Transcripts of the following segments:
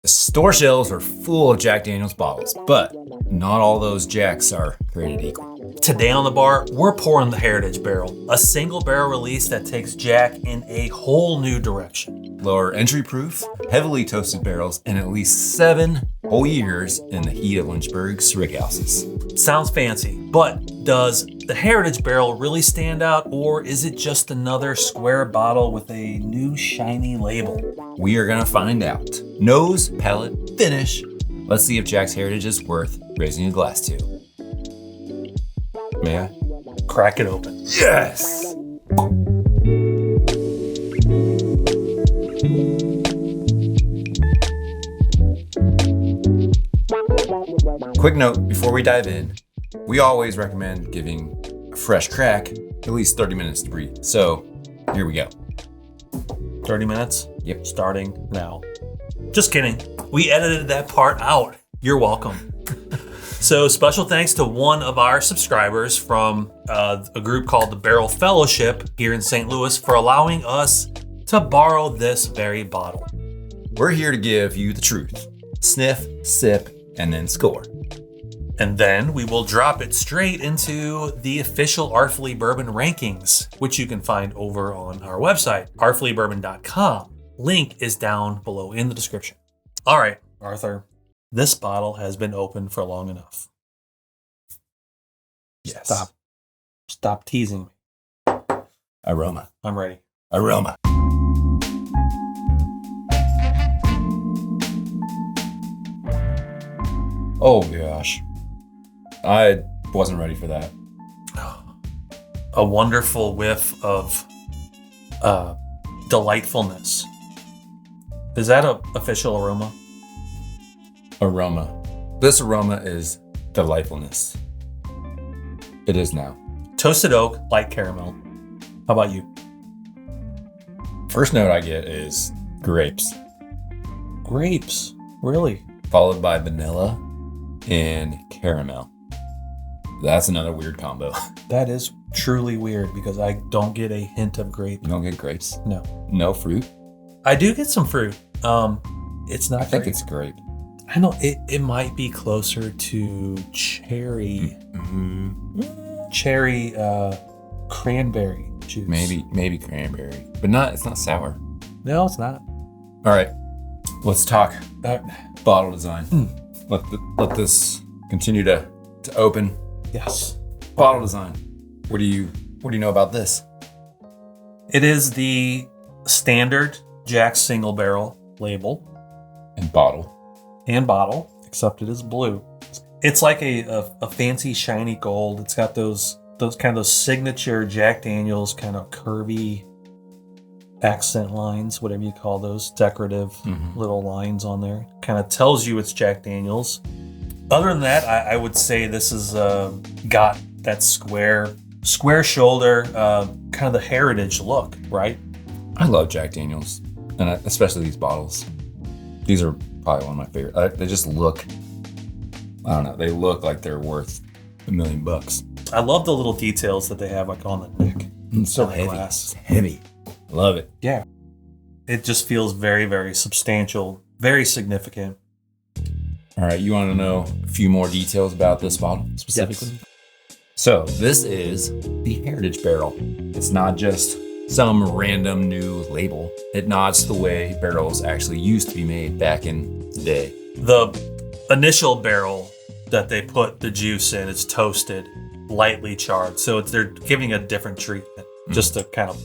The store shelves are full of Jack Daniel's bottles, but not all those Jacks are created equal. Today on the bar, we're pouring the Heritage Barrel, a single barrel release that takes Jack in a whole new direction. Lower entry proof, heavily toasted barrels, and at least 7 whole years in the heat of Lynchburg's righthouses. Sounds fancy, but does the Heritage Barrel really stand out, or is it just another square bottle with a new shiny label? We are gonna find out. Nose, palate, finish. Let's see if Jack's Heritage is worth raising a glass to. May I? Crack it open. Yes! Quick note before we dive in, we always recommend giving a fresh crack at least 30 minutes to breathe. So here we go. 30 minutes? Yep. Starting now. Just kidding. We edited that part out. You're welcome. So special thanks to one of our subscribers from a group called the Barrel Fellowship here in St. Louis for allowing us to borrow this very bottle. We're here to give you the truth. Sniff, sip, and then score. And then we will drop it straight into the official Artfully Bourbon rankings, which you can find over on our website, artfullybourbon.com. Link is down below in the description. All right, Arthur, this bottle has been open for long enough. Yes. Stop teasing me. Aroma. I'm ready. Aroma. Oh gosh. I wasn't ready for that. A wonderful whiff of delightfulness. Is that an official aroma? Aroma. This aroma is delightfulness. It is now. Toasted oak, light caramel. How about you? First note I get is grapes, Grapes. Really? followed by vanilla and caramel. That's another weird combo. That is truly weird because I don't get a hint of grape. You don't get grapes? No. No fruit? I do get some fruit. It's not I think grape. it's grape. I know it might be closer to cherry. Mm-hmm. Cherry cranberry juice. Maybe cranberry. But it's not sour. No, it's not. All right. Let's talk bottle design. Let this continue to open. Yes. Bottle design. What do you know about this? It is the standard Jack single barrel label And bottle. and bottle, except it is blue. It's like a fancy shiny gold. It's got those signature Jack Daniel's kind of curvy accent lines, whatever you call those, decorative little lines on there. Kind of tells you it's Jack Daniel's. Other than that, I would say this is got that square shoulder, kind of the heritage look, right? I love Jack Daniel's, and especially these bottles. These are probably one of my favorite. They just look, I don't know, they look like they're worth $1 million. I love the little details that they have like on the neck. It's so on the heavy. glass. It's heavy. I love it. Yeah. It just feels very, very substantial, very significant. All right, you want to know a few more details about this bottle specifically? Yes. So this is the Heritage Barrel. It's not just some random new label. It nods to the way barrels actually used to be made back in the day. The initial barrel that they put the juice in is toasted, lightly charred. So they're giving a different treatment just to kind of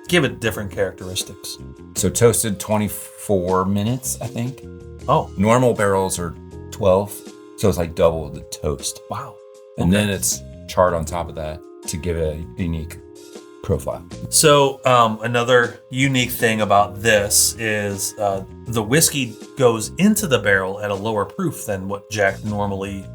give it different characteristics. So toasted 24 minutes, I think. Oh, Normal barrels are 12, so it's like double the toast. wow. And then it's charred on top of that to give it a unique profile. So another unique thing about this is the whiskey goes into the barrel at a lower proof than what Jack normally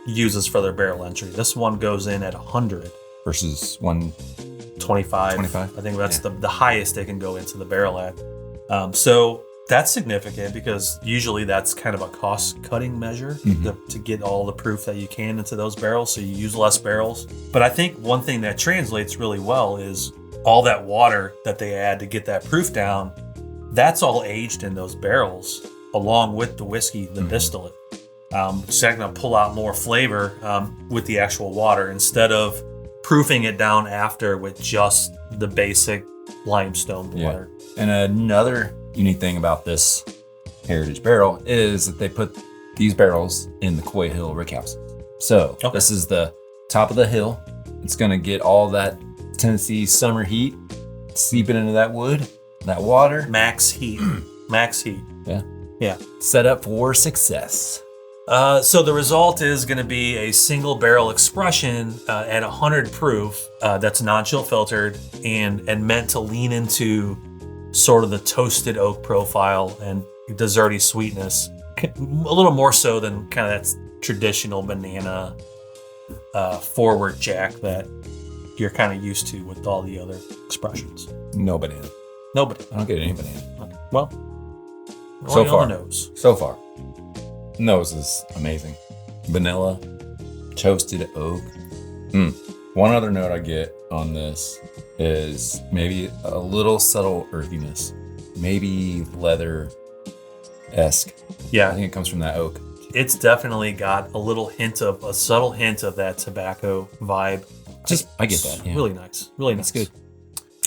uses for their barrel entry. This one goes in at 100 versus 25. 25? I think that's the highest they can go into the barrel at. So that's significant because usually that's kind of a cost-cutting measure to get all the proof that you can into those barrels, so you use less barrels. But I think one thing that translates really well is all that water that they add to get that proof down that's all aged in those barrels along with the whiskey, the distillate. It's going to pull out more flavor with the actual water instead of proofing it down after with just the basic limestone water. And another unique thing about this heritage barrel is that they put these barrels in the Coy Hill rickhouse. So this is the top of the hill. It's going to get all that Tennessee summer heat seeping into that wood, that water. Max heat. Max heat. Yeah. Set up for success. So the result is going to be a single barrel expression at 100 proof that's non-chill filtered and meant to lean into sort of the toasted oak profile and desserty sweetness, a little more so than kind of that traditional banana forward jack that you're kind of used to with all the other expressions. No banana. Nobody. I don't get any banana. Okay. Well, so far. On the nose. So far. Nose is amazing. Vanilla, toasted oak. One other note I get on this is maybe a little subtle earthiness, maybe leather-esque. Yeah, I think it comes from that oak. It's definitely got a subtle hint of that tobacco vibe. I get that. Yeah. Really nice. Really nice. That's good.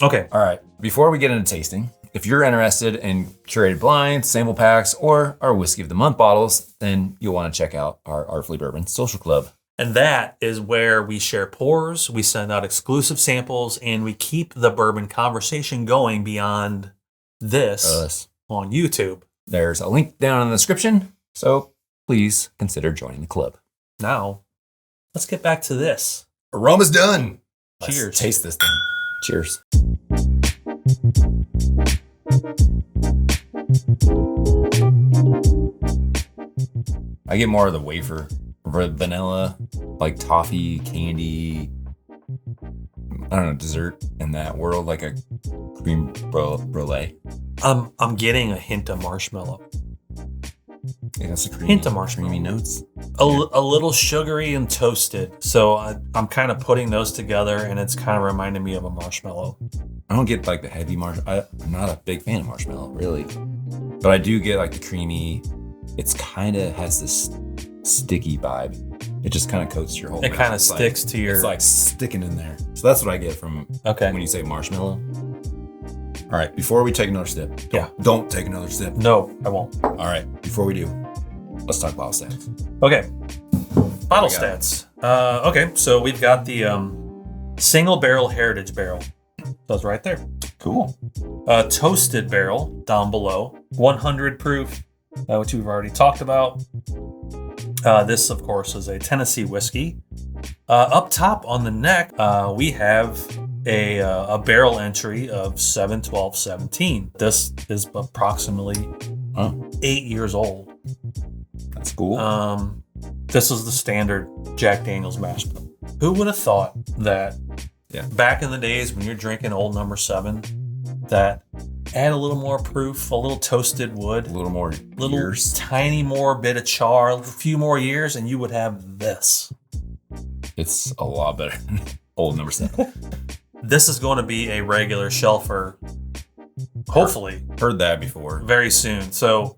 Okay. All right. Before we get into tasting, if you're interested in curated blinds, sample packs, or our Whiskey of the Month bottles, then you'll want to check out our Artfully Bourbon Social Club. And that is where we share pours, we send out exclusive samples, and we keep the bourbon conversation going beyond this on YouTube. There's a link down in the description, so please consider joining the club. Now, let's get back to this. Aroma's done. Cheers. Let's taste this thing. Cheers. I get more of the wafer, vanilla, like toffee, candy, I don't know, dessert in that world, like a cream brulee. I'm getting a hint of marshmallow. Yeah, that's a creamy, hint of marshmallow. Creamy notes. A little sugary and toasted. So I'm kind of putting those together, and it's kind of reminding me of a marshmallow. I don't get like the heavy marshmallow. I'm not a big fan of marshmallow, really. But I do get like the creamy. It's kind of has this sticky vibe. It just kind of coats your whole mouth. It kind of sticks to your... It's like sticking in there. So that's what I get from when you say marshmallow. All right, before we take another sip. Don't take another sip. No, I won't. All right, before we do, let's talk bottle stats. Okay. Bottle stats. Okay, so we've got the single barrel heritage barrel. That's right there. Cool. Toasted barrel down below. 100 proof, which we've already talked about. This, of course, is a Tennessee whiskey. Up top on the neck, we have a barrel entry of 7/12/17. This is approximately 8 years old. That's cool. This is the standard Jack Daniel's mash bill. Who would have thought that back in the days when you're drinking Old Number 7, that add a little more proof, a little toasted wood, a little more years, tiny more bit of char, a few more years, and you would have this. It's a lot better than Old Number 7. This is going to be a regular shelfer, hopefully. Heard that before. Very soon. So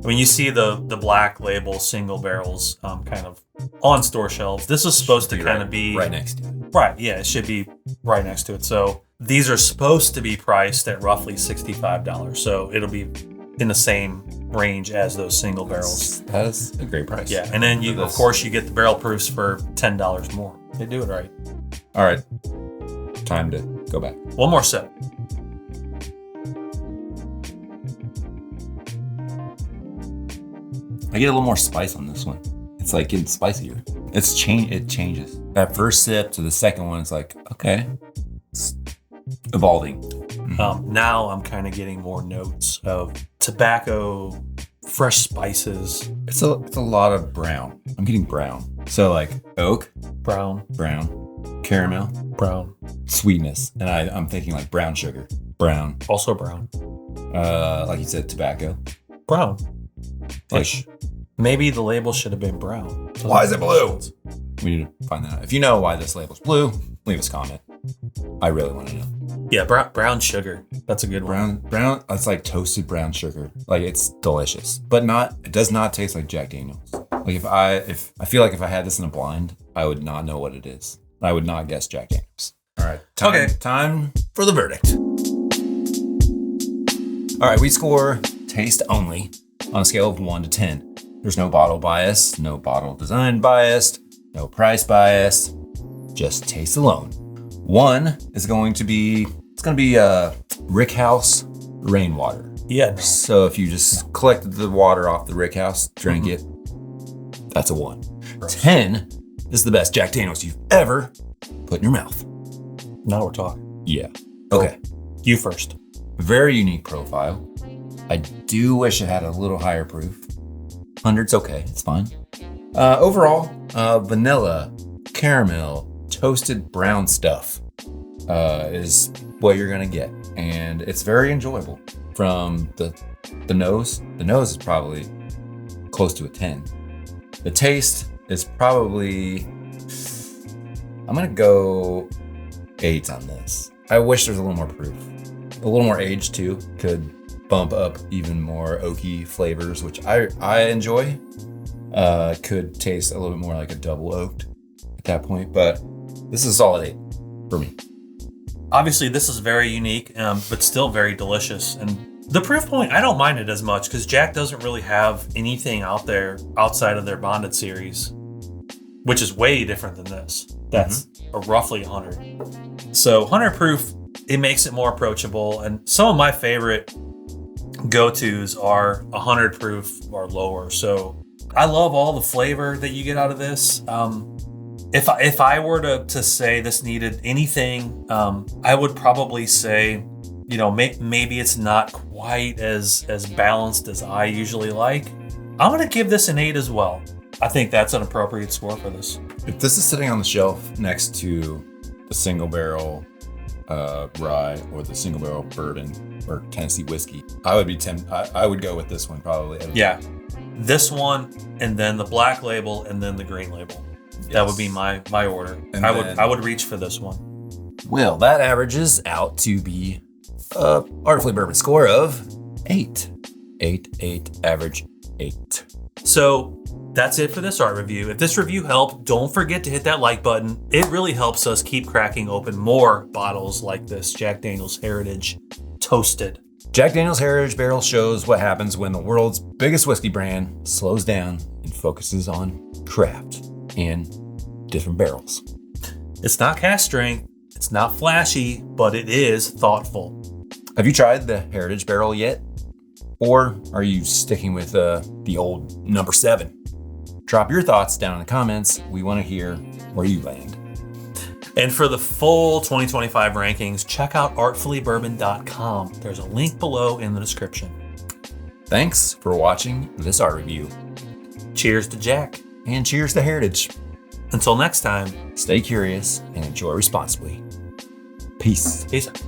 when you see the black label single barrels kind of on store shelves, this is supposed to kind of be right next to it. Right, yeah, it should be right next to it. So these are supposed to be priced at roughly $65. So it'll be in the same range as those single barrels. That is a great price. Yeah, and then of course, you get the barrel proofs for $10 more. They do it right. All right, time to go back. One more sip. I get a little more spice on this one. It's like getting spicier. It changes. That first sip to the second one, it's like, okay, it's evolving. Now I'm kind of getting more notes of tobacco, fresh spices. It's a lot of brown. I'm getting brown. So like oak, brown, caramel, brown, sweetness, and I'm thinking like brown sugar, brown, also brown. Like you said, tobacco, brown. Ish. Maybe the label should have been brown. Why is it blue? We need to find that out. If you know why this label's blue, leave us a comment. I really want to know. Yeah, brown sugar. That's a good one. Brown. It's like toasted brown sugar. Like it's delicious, but it does not taste like Jack Daniels. Like if I feel like if I had this in a blind, I would not know what it is. I would not guess Jack Daniels. All right. Time for the verdict. All right, we score taste only on a scale of 1 to 10. There's no bottle bias, no bottle design bias, no price bias, just taste alone. 1 is going to be Rick House rainwater. Yeah. So if you just collected the water off the Rick House, drank it, that's a 1. Gross. 10 is the best Jack Daniels you've ever put in your mouth. Now we're talking. Yeah. Okay. You first. Very unique profile. I do wish it had a little higher proof. 100's okay. It's fine. Overall, vanilla, caramel, toasted brown stuff is what you're going to get. And it's very enjoyable. From the nose is probably close to a 10. The taste is probably, I'm going to go 8 on this. I wish there's a little more proof. A little more age too could bump up even more oaky flavors, which I enjoy. Could taste a little bit more like a double oaked at that point, but this is a solid 8 for me. Obviously, this is very unique, but still very delicious. And the proof point, I don't mind it as much because Jack doesn't really have anything out there outside of their bonded series, which is way different than this. That's a roughly 100. So 100 proof, it makes it more approachable. And some of my favorite go-tos are 100 proof or lower. So I love all the flavor that you get out of this. If I were to say this needed anything, I would probably say, maybe it's not quite as balanced as I usually like. I'm going to give this an 8 as well. I think that's an appropriate score for this. If this is sitting on the shelf next to the single barrel rye or the single barrel bourbon or Tennessee whiskey, I would be I would go with this one probably. Yeah, this one, and then the black label, and then the green label. Yes. That would be my order. And I would reach for this one. Well, that averages out to be Artfully Bourbon score of 8. 8, average 8. So that's it for this art review. If this review helped, don't forget to hit that like button. It really helps us keep cracking open more bottles like this Jack Daniel's Heritage Toasted. Jack Daniel's Heritage Barrel shows what happens when the world's biggest whiskey brand slows down and focuses on craft and different barrels. It's not cast strength, it's not flashy, but it is thoughtful. Have you tried the Heritage Barrel yet? Or are you sticking with the old number 7? Drop your thoughts down in the comments. We want to hear where you land. And for the full 2025 rankings, check out artfullybourbon.com. There's a link below in the description. Thanks for watching this art review. Cheers to Jack. And cheers to Heritage. Until next time, stay curious and enjoy responsibly. Peace. Peace out.